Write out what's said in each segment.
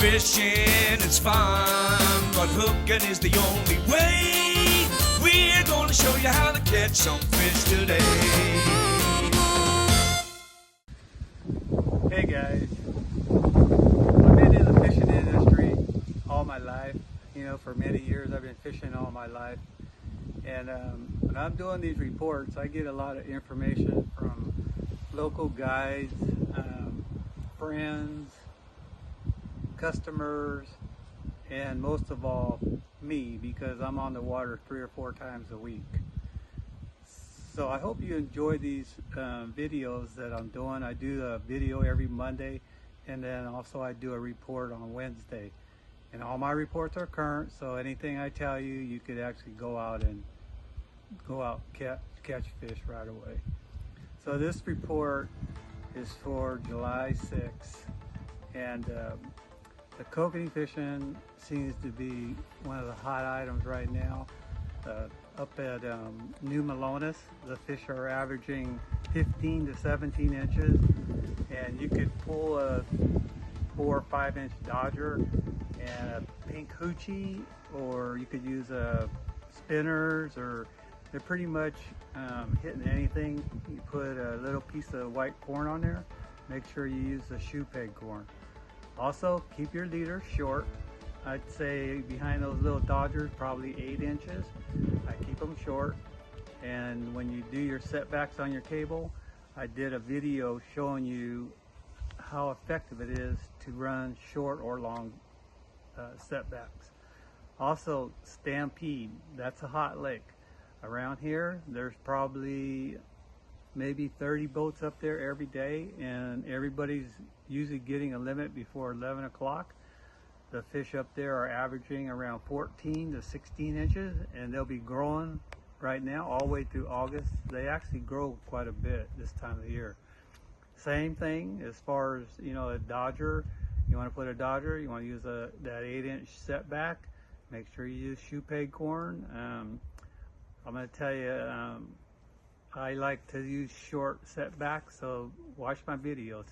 Fishing is fun, but hooking is the only way. We're gonna show you how to catch some fish today. Hey guys, I've been in the fishing industry all my life. You know, for many years I've been fishing all my life. And when I'm doing these reports, I get a lot of information from local guides, friends, customers, and most of all me, because I'm on the water 3 or 4 times a week. So I hope you enjoy these videos that I'm doing. I do a video every Monday, and then also I do a report on Wednesday. And all my reports are current, so anything I tell you, you could actually go out catch fish right away. So this report is for July 6th, and the kokanee fishing seems to be one of the hot items right now. Up at New Melones, the fish are averaging 15 to 17 inches, and you could pull a 4 or 5 inch dodger and a pink hoochie, or you could use spinners, or they're pretty much hitting anything. You put a little piece of white corn on there. Make sure you use the shoe peg corn. Also, keep your leader short. I'd say behind those little dodgers, probably 8 inches. I keep them short. And when you do your setbacks on your cable, I did a video showing you how effective it is to run short or long setbacks. Also, Stampede, that's a hot lake. Around here, there's probably maybe 30 boats up there every day, and everybody's usually getting a limit before 11 o'clock. The fish up there are averaging around 14 to 16 inches, and they'll be growing right now all the way through August. They actually grow quite a bit this time of the year. Same thing as far as, you know, a dodger. You want to put a dodger, you want to use that 8-inch setback. Make sure you use shoe peg corn. I'm going to tell you, I like to use short setbacks, so watch my videos.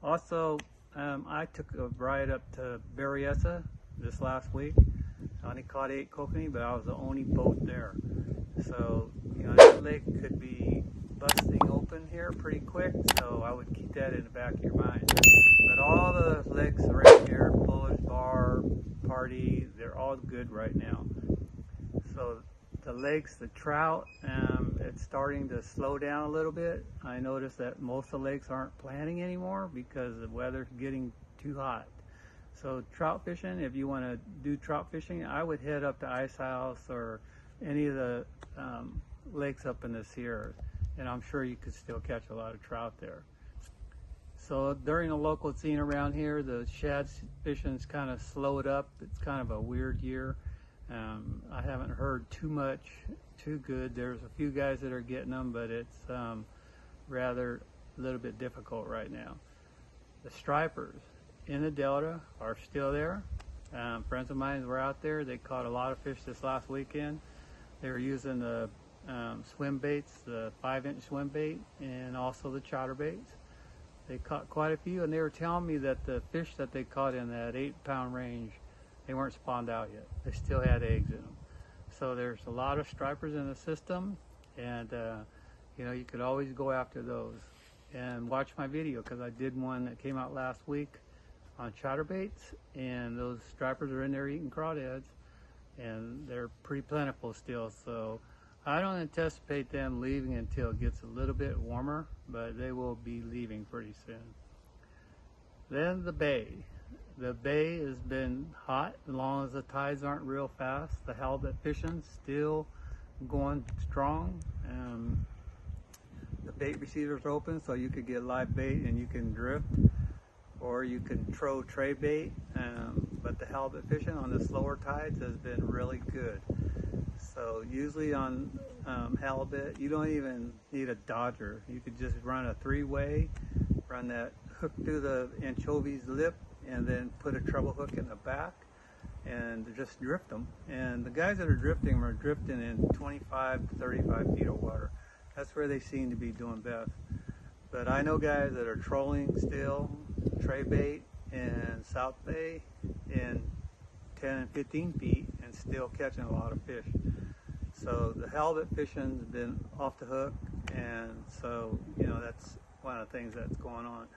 Also, I took a ride up to Berryessa this last week. I only caught 8 kokanee, but I was the only boat there. So, you know, that lake could be busting open here pretty quick, so I would keep that in the back of your mind. But all the lakes around here, Bullish Bar, Pardee, they're all good right now. So the lakes, the trout, it's starting to slow down a little bit. I noticed that most of the lakes aren't planting anymore because the weather's getting too hot. So trout fishing, if you want to do trout fishing, I would head up to Ice House or any of the lakes up in the Sierras, and I'm sure you could still catch a lot of trout there. So during the local scene around here, the shad fishing's kind of slowed up. It's kind of a weird year. I haven't heard too good. There's a few guys that are getting them, but it's rather a little bit difficult right now. The stripers in the Delta are still there. Friends of mine were out there. They caught a lot of fish this last weekend. They were using the swim baits, the 5-inch swim bait, and also the chatter baits. They caught quite a few, and they were telling me that the fish that they caught in that 8-pound range, they weren't spawned out yet. They still had eggs in them. So there's a lot of stripers in the system, and you know, you could always go after those. And watch my video, because I did one that came out last week on chatterbaits, and those stripers are in there eating crawdads, and they're pretty plentiful still. So I don't anticipate them leaving until it gets a little bit warmer, but they will be leaving pretty soon. Then the bay. The bay has been hot as long as the tides aren't real fast. The halibut fishing still going strong. The bait receivers are open, so you could get live bait and you can drift, or you can throw tray bait. But the halibut fishing on the slower tides has been really good. So usually on halibut, you don't even need a dodger. You could just run a 3-way, run that hook through the anchovy's lip, and then put a treble hook in the back and just drift them. And the guys that are drifting in 25 to 35 feet of water. That's where they seem to be doing best. But I know guys that are trolling still, tray bait, in South Bay in 10 and 15 feet and still catching a lot of fish. So the halibut fishing's been off the hook, and so, you know, that's one of the things that's going on.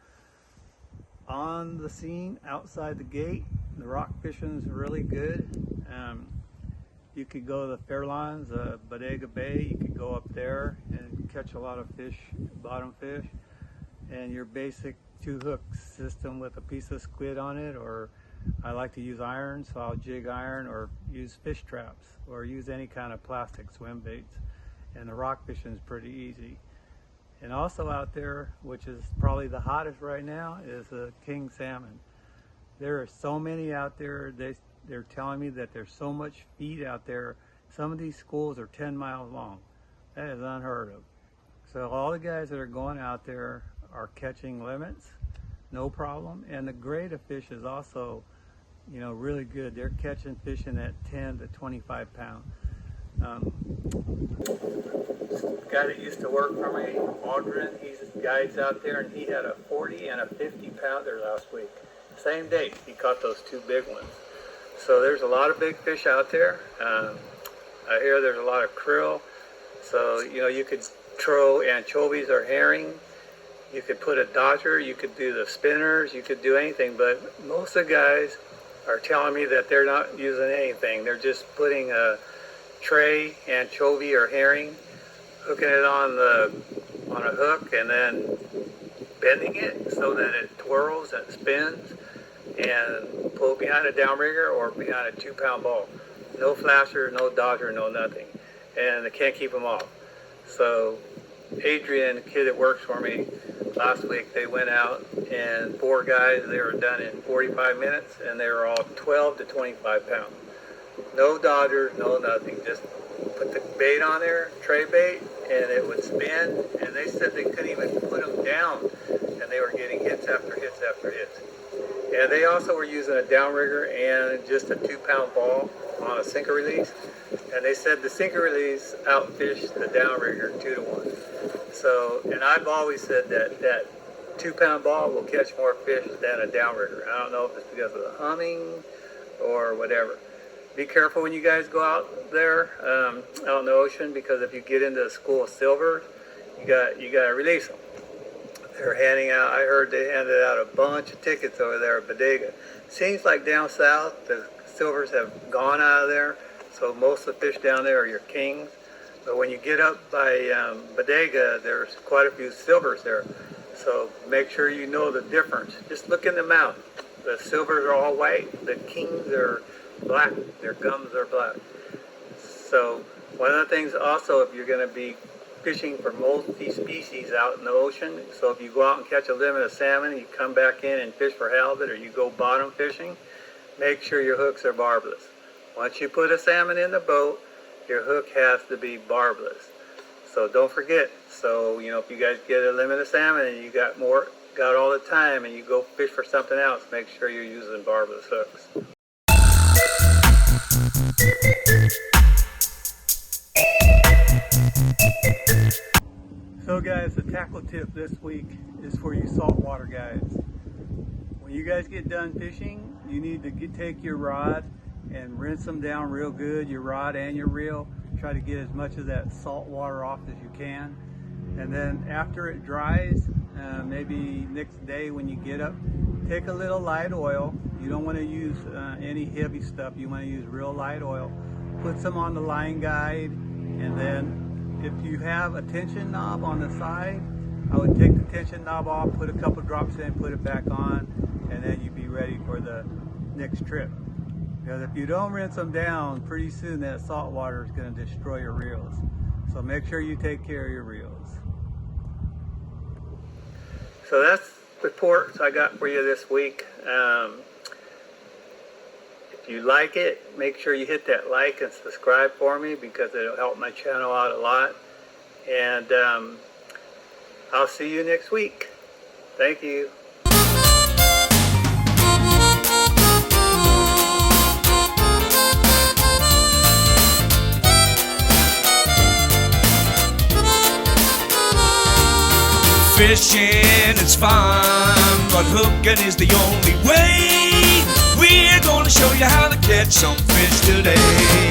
On the scene, outside the gate, the rock fishing's really good. You could go to the Fairlines, Bodega Bay, you could go up there and catch a lot of fish, bottom fish, and your basic 2-hook system with a piece of squid on it, or I like to use iron, so I'll jig iron or use fish traps or use any kind of plastic swim baits. And the rock fishing is pretty easy. And also out there, which is probably the hottest right now, is the king salmon. There are so many out there. They're telling me that there's so much feed out there. Some of these schools are 10 miles long. That is unheard of. So all the guys that are going out there are catching limits, no problem. And the grade of fish is also, you know, really good. They're catching fish in that 10 to 25 pound. The guy that used to work for me, Aldrin, he's guides out there, and he had a 40 and a 50 pounder last week. Same day, he caught those 2 big ones. So there's a lot of big fish out there. I hear there's a lot of krill. So, you know, you could throw anchovies or herring. You could put a dodger, you could do the spinners, you could do anything, but most of the guys are telling me that they're not using anything. They're just putting a tray, anchovy or herring, hooking it on a hook, and then bending it so that it twirls and spins, and pull behind a downrigger or behind a 2-pound ball. No flasher, no dodger, no nothing. And they can't keep them off. So Adrian, the kid that works for me, last week they went out, and 4 guys, they were done in 45 minutes, and they were all 12 to 25 pounds. No dodgers, no nothing. Just put the bait on there, tray bait, and it would spin. And they said they couldn't even put them down, and they were getting hits after hits after hits. And they also were using a downrigger and just a 2-pound ball on a sinker release. And they said the sinker release outfished the downrigger 2 to 1. So, and I've always said that that 2-pound ball will catch more fish than a downrigger. I don't know if it's because of the humming or whatever. Be careful when you guys go out there, out in the ocean, because if you get into a school of silvers, you got to release them. They're handing out, I heard they handed out a bunch of tickets over there at Bodega. Seems like down south, the silvers have gone out of there, so most of the fish down there are your kings. But when you get up by Bodega, there's quite a few silvers there. So make sure you know the difference. Just look in the mouth. The silvers are all white, the kings are black, their gums are black. So one of the things also, if you're going to be fishing for multi-species out in the ocean, so if you go out and catch a limit of salmon, you come back in and fish for halibut, or you go bottom fishing, make sure your hooks are barbless. Once you put a salmon in the boat, your hook has to be barbless. So don't forget. So, you know, if you guys get a limit of salmon and you got all the time, and you go fish for something else, make sure you're using barbless hooks. So guys, the tackle tip this week is for you saltwater guys. When you guys get done fishing, you need to take your rod and rinse them down real good, your rod and your reel. Try to get as much of that salt water off as you can. And then after it dries, maybe next day when you get up, take a little light oil. You don't want to use any heavy stuff. You want to use real light oil. Put some on the line guide, and then if you have a tension knob on the side, I would take the tension knob off, put a couple drops in, put it back on, and then you'd be ready for the next trip. Because if you don't rinse them down, pretty soon that salt water is going to destroy your reels. So make sure you take care of your reels. So that's the reports I got for you this week. If you like it, make sure you hit that like and subscribe for me, because it'll help my channel out a lot. And I'll see you next week. Thank you. Fishing is fun, but hooking is the only way. We're gonna show you how to catch some fish today.